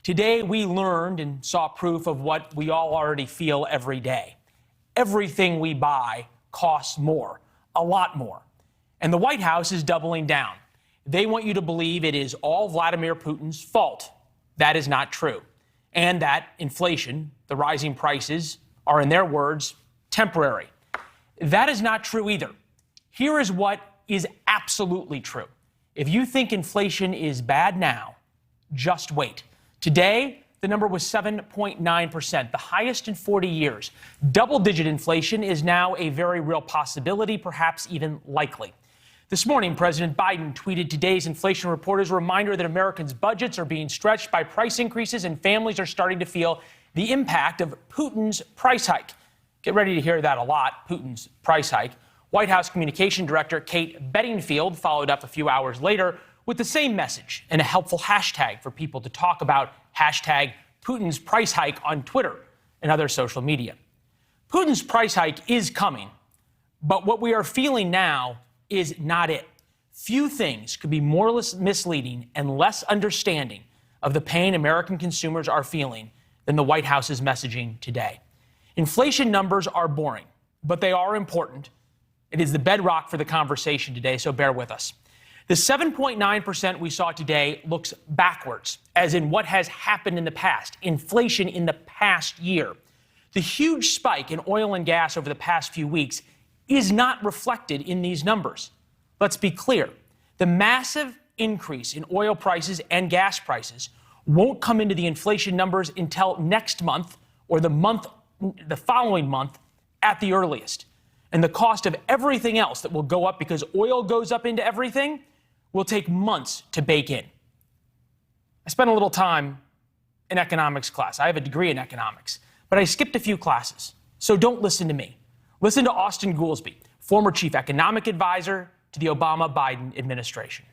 Today, we learned and saw proof of what we all already feel every day. Everything we buy costs more, a lot more. And the White House is doubling down. They want you to believe it is all Vladimir Putin's fault. That is not true. And that inflation, the rising prices, are, in their words, temporary. That is not true either. Here is what is absolutely true. If you think inflation is bad now, just wait. Today, the number was 7.9%, the highest in 40 years. Double-digit inflation is now a very real possibility, perhaps even likely. This morning, President Biden tweeted today's inflation report as a reminder that Americans' budgets are being stretched by price increases and families are starting to feel the impact of Putin's price hike. Get ready to hear that a lot, Putin's price hike. White House Communication Director Kate Bedingfield followed up a few hours later with the same message and a helpful hashtag for people to talk about hashtag Putin's price hike on Twitter and other social media. Putin's price hike is coming, but what we are feeling now is not it. Few things could be more misleading and less understanding of the pain American consumers are feeling than the White House's messaging today. Inflation numbers are boring, but they are important. It is the bedrock for the conversation today, so bear with us. The 7.9% we saw today looks backwards, as in what has happened in the past, inflation in the past year. The huge spike in oil and gas over the past few weeks is not reflected in these numbers. Let's be clear. The massive increase in oil prices and gas prices won't come into the inflation numbers until next month or the following month at the earliest. And the cost of everything else that will go up because oil goes up into everything will take months to bake in. I spent a little time in economics class. I have a degree in economics, but I skipped a few classes. So don't listen to me. Listen to Austin Goolsbee, former chief economic advisor to the Obama-Biden administration.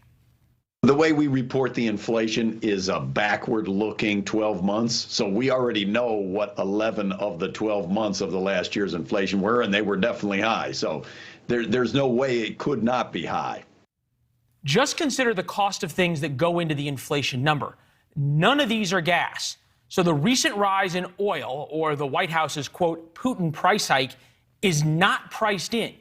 The way we report the inflation is a backward-looking 12 months. So we already know what 11 of the 12 months of the last year's inflation were, and they were definitely high. So there's no way it could not be high. Just consider the cost of things that go into the inflation number. None of these are gas. So the recent rise in oil, or the White House's, quote, Putin price hike, is not priced in.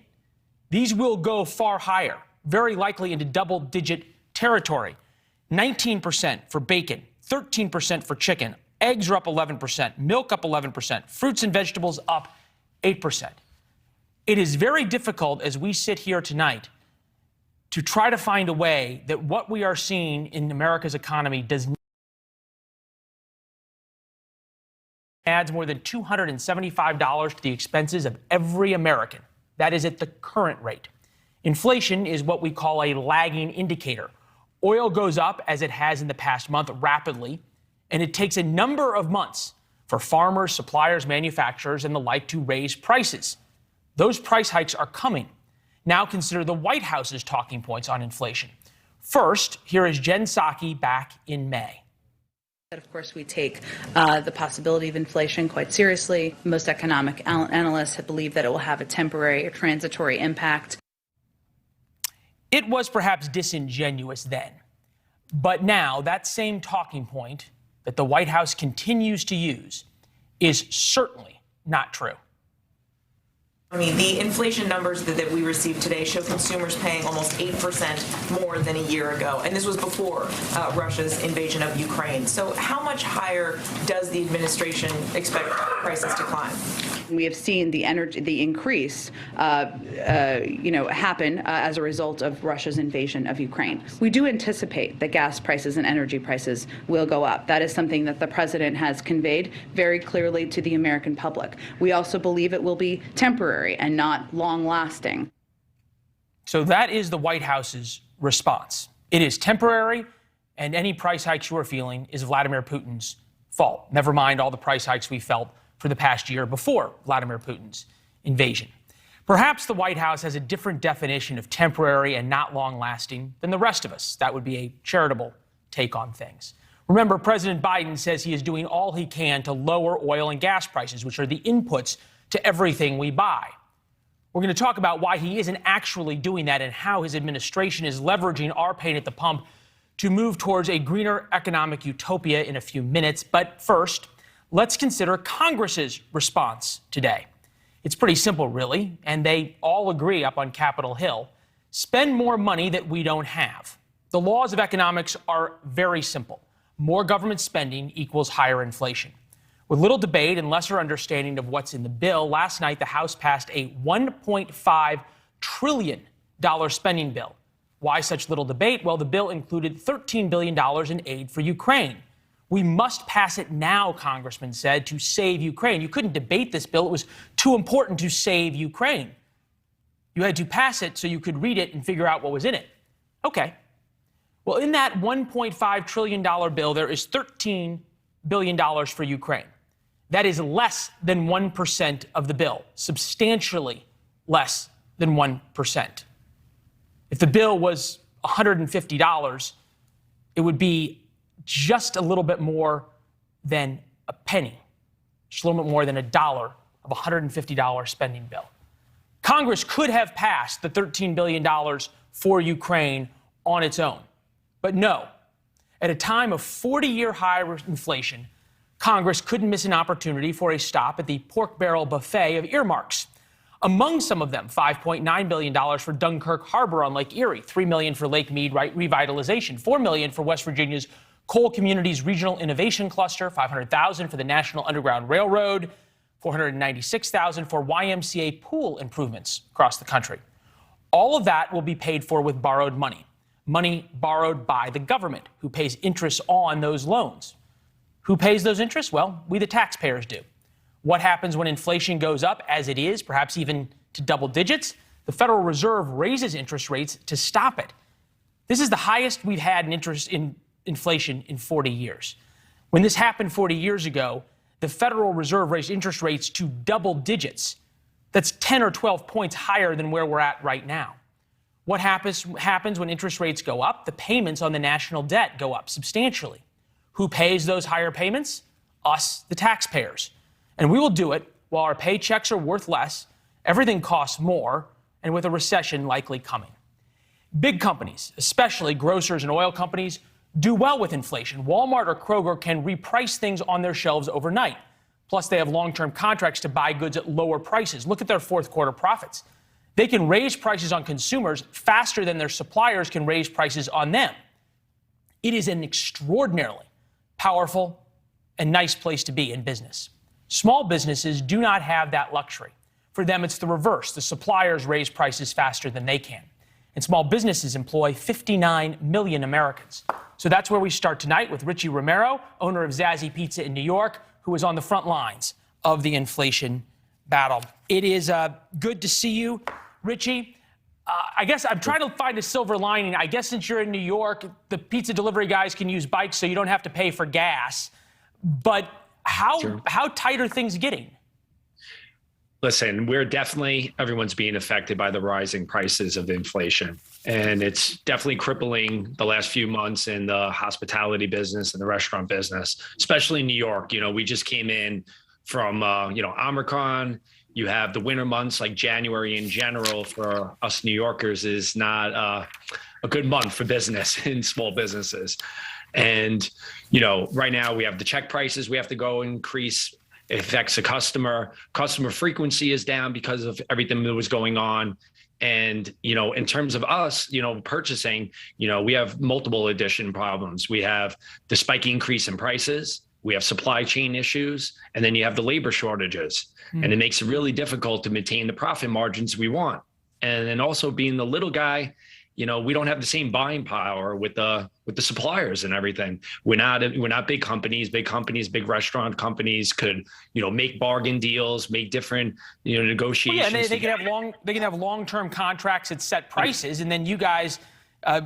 These will go far higher, very likely into double-digit territory. 19% for bacon, 13% for chicken, eggs are up 11%, milk up 11%, fruits and vegetables up 8%. It is very difficult as we sit here tonight to try to find a way that what we are seeing in America's economy does not adds more than $275 to the expenses of every American. That is at the current rate. Inflation is what we call a lagging indicator. Oil goes up, as it has in the past month, rapidly, and it takes a number of months for farmers, suppliers, manufacturers, and the like to raise prices. Those price hikes are coming. Now consider the White House's talking points on inflation. First, here is Jen Psaki back in May. Of course, we take the possibility of inflation quite seriously. Most economic analysts believe that it will have a temporary or transitory impact. It was perhaps disingenuous then, but now that same talking point that the White House continues to use is certainly not true. I mean, the inflation numbers that we received today show consumers paying almost 8% more than a year ago. And this was before Russia's invasion of Ukraine. So how much higher does the administration expect prices to climb? We have seen the increase, happen as a result of Russia's invasion of Ukraine. We do anticipate that gas prices and energy prices will go up. That is something that the president has conveyed very clearly to the American public. We also believe it will be temporary and not long-lasting. So that is the White House's response. It is temporary, and any price hikes you are feeling is Vladimir Putin's fault. Never mind all the price hikes we felt for the past year before Vladimir Putin's invasion. Perhaps the White House has a different definition of temporary and not long-lasting than the rest of us. That would be a charitable take on things. Remember, President Biden says he is doing all he can to lower oil and gas prices, which are the inputs to everything we buy. We're going to talk about why he isn't actually doing that and how his administration is leveraging our pain at the pump to move towards a greener economic utopia in a few minutes. But first, let's consider Congress's response today. It's pretty simple, really, and they all agree up on Capitol Hill. Spend more money that we don't have. The laws of economics are very simple. More government spending equals higher inflation. With little debate and lesser understanding of what's in the bill, last night the House passed a $1.5 trillion spending bill. Why such little debate? Well, the bill included $13 billion in aid for Ukraine. We must pass it now, Congressman said, to save Ukraine. You couldn't debate this bill. It was too important to save Ukraine. You had to pass it so you could read it and figure out what was in it. Okay. Well, in that $1.5 trillion bill, there is $13 billion for Ukraine. That is less than 1% of the bill, substantially less than 1%. If the bill was $150, it would be just a little bit more than a penny, just a little bit more than $1 of a $150 spending bill. Congress could have passed the $13 billion for Ukraine on its own. But no, at a time of 40-year high inflation, Congress couldn't miss an opportunity for a stop at the pork barrel buffet of earmarks. Among some of them, $5.9 billion for Dunkirk Harbor on Lake Erie, $3 million for Lake Mead revitalization, $4 million for West Virginia's Coal Communities Regional Innovation Cluster, $500,000 for the National Underground Railroad, $496,000 for YMCA pool improvements across the country. All of that will be paid for with borrowed money, money borrowed by the government, who pays interest on those loans. Who pays those interests? Well, we the taxpayers do. What happens when inflation goes up, as it is, perhaps even to double digits? The Federal Reserve raises interest rates to stop it. This is the highest we've had in inflation in 40 years. When this happened 40 years ago, the Federal Reserve raised interest rates to double digits. That's 10 or 12 points higher than where we're at right now. What happens when interest rates go up? The payments on the national debt go up substantially. Who pays those higher payments? Us, the taxpayers. And we will do it while our paychecks are worth less, everything costs more, and with a recession likely coming. Big companies, especially grocers and oil companies, do well with inflation. Walmart or Kroger can reprice things on their shelves overnight. Plus, they have long-term contracts to buy goods at lower prices. Look at their fourth quarter profits. They can raise prices on consumers faster than their suppliers can raise prices on them. It is an extraordinarily powerful and nice place to be in business. Small businesses do not have that luxury. For them, it's the reverse. The suppliers raise prices faster than they can. And small businesses employ 59 million Americans. So that's where we start tonight with Richie Romero, owner of Zazzy Pizza in New York, who is on the front lines of the inflation battle. It is good to see you, Richie. I guess I'm trying to find a silver lining. I guess since you're in New York, the pizza delivery guys can use bikes so you don't have to pay for gas. But how tight are things getting? Listen, everyone's being affected by the rising prices of inflation. And it's definitely crippling the last few months in the hospitality business and the restaurant business, especially in New York. You know, we just came in from, Omicron. You have the winter months, like January in general for us New Yorkers is not a good month for business in small businesses. And, right now we have the check prices we have to go increase. It affects the customer. Customer frequency is down because of everything that was going on. And, in terms of us, purchasing, we have multiple addition problems. We have the spiky increase in prices. We have supply chain issues, and then you have the labor shortages. And it makes it really difficult to maintain the profit margins we want. And then also being the little guy, we don't have the same buying power with the suppliers and everything. We're not big companies. Big restaurant companies could, make bargain deals, make different, negotiations. Well, yeah, and they can have long-term contracts at set prices, and then you guys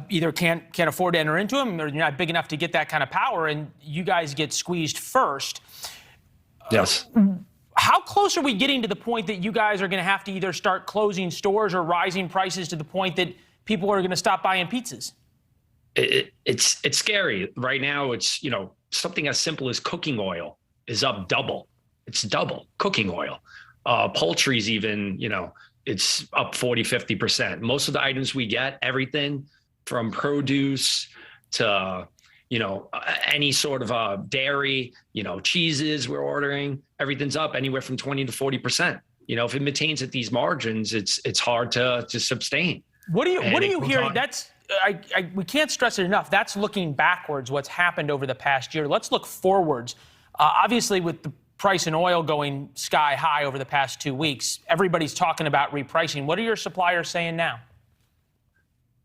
either can't afford to enter into them, or you're not big enough to get that kind of power, and you guys get squeezed first. Yes. How close are we getting to the point that you guys are going to have to either start closing stores or rising prices to the point that people are going to stop buying pizzas? It's scary. Right now, it's, something as simple as cooking oil is up double. It's double cooking oil. Poultry's even, it's up 40, 50%. Most of the items we get, everything from produce to, any sort of dairy, cheeses we're ordering, everything's up anywhere from 20 to 40%. If it maintains at these margins, it's hard to sustain. What do you hear? That's we can't stress it enough. That's looking backwards, what's happened over the past year. Let's look forwards. Obviously, with the price in oil going sky high over the past 2 weeks, everybody's talking about repricing. What are your suppliers saying now?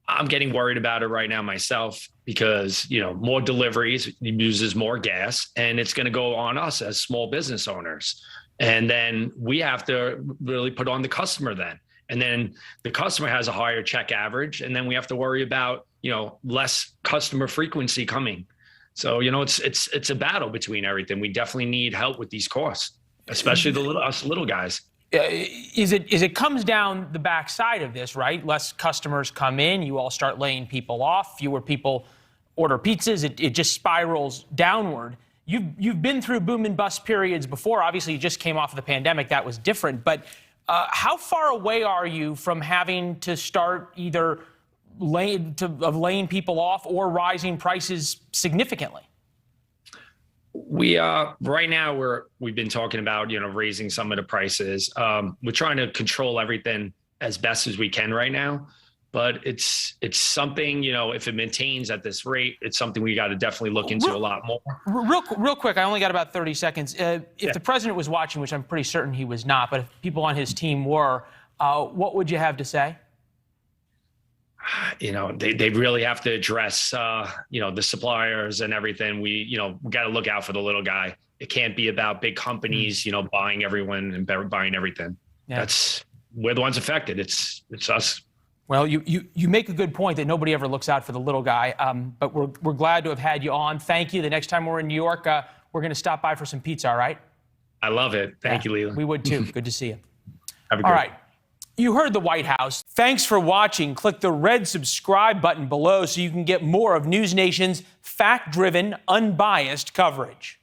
I'm getting worried about it right now myself because, more deliveries uses more gas, and it's going to go on us as small business owners. And then we have to really put on the customer then. And then the customer has a higher check average, and then we have to worry about, less customer frequency coming. So, it's a battle between everything. We definitely need help with these costs, especially us little guys. Is it comes down the backside of this, right? Less customers come in, you all start laying people off, fewer people order pizzas, it just spirals downward. You've been through boom and bust periods before. Obviously, you just came off of the pandemic. That was different. But how far away are you from having to start either laying people off or rising prices significantly? We right now we've been talking about raising some of the prices. We're trying to control everything as best as we can right now, but it's something if it maintains at this rate, it's something we got to definitely look into a lot more. Real quick, I only got about 30 seconds. If the president was watching, which I'm pretty certain he was not, but if people on his team were, what would you have to say? They really have to address, the suppliers and everything. We got to look out for the little guy. It can't be about big companies, buying everyone and buying everything. Yeah. We're the ones affected. It's us. Well, you make a good point that nobody ever looks out for the little guy. But we're glad to have had you on. Thank you. The next time we're in New York, we're going to stop by for some pizza. All right. I love it. Thank you, Leland. We would too. Good to see you. Have a good All right. You heard the White House. Thanks for watching. Click the red subscribe button below so you can get more of NewsNation's fact-driven, unbiased coverage.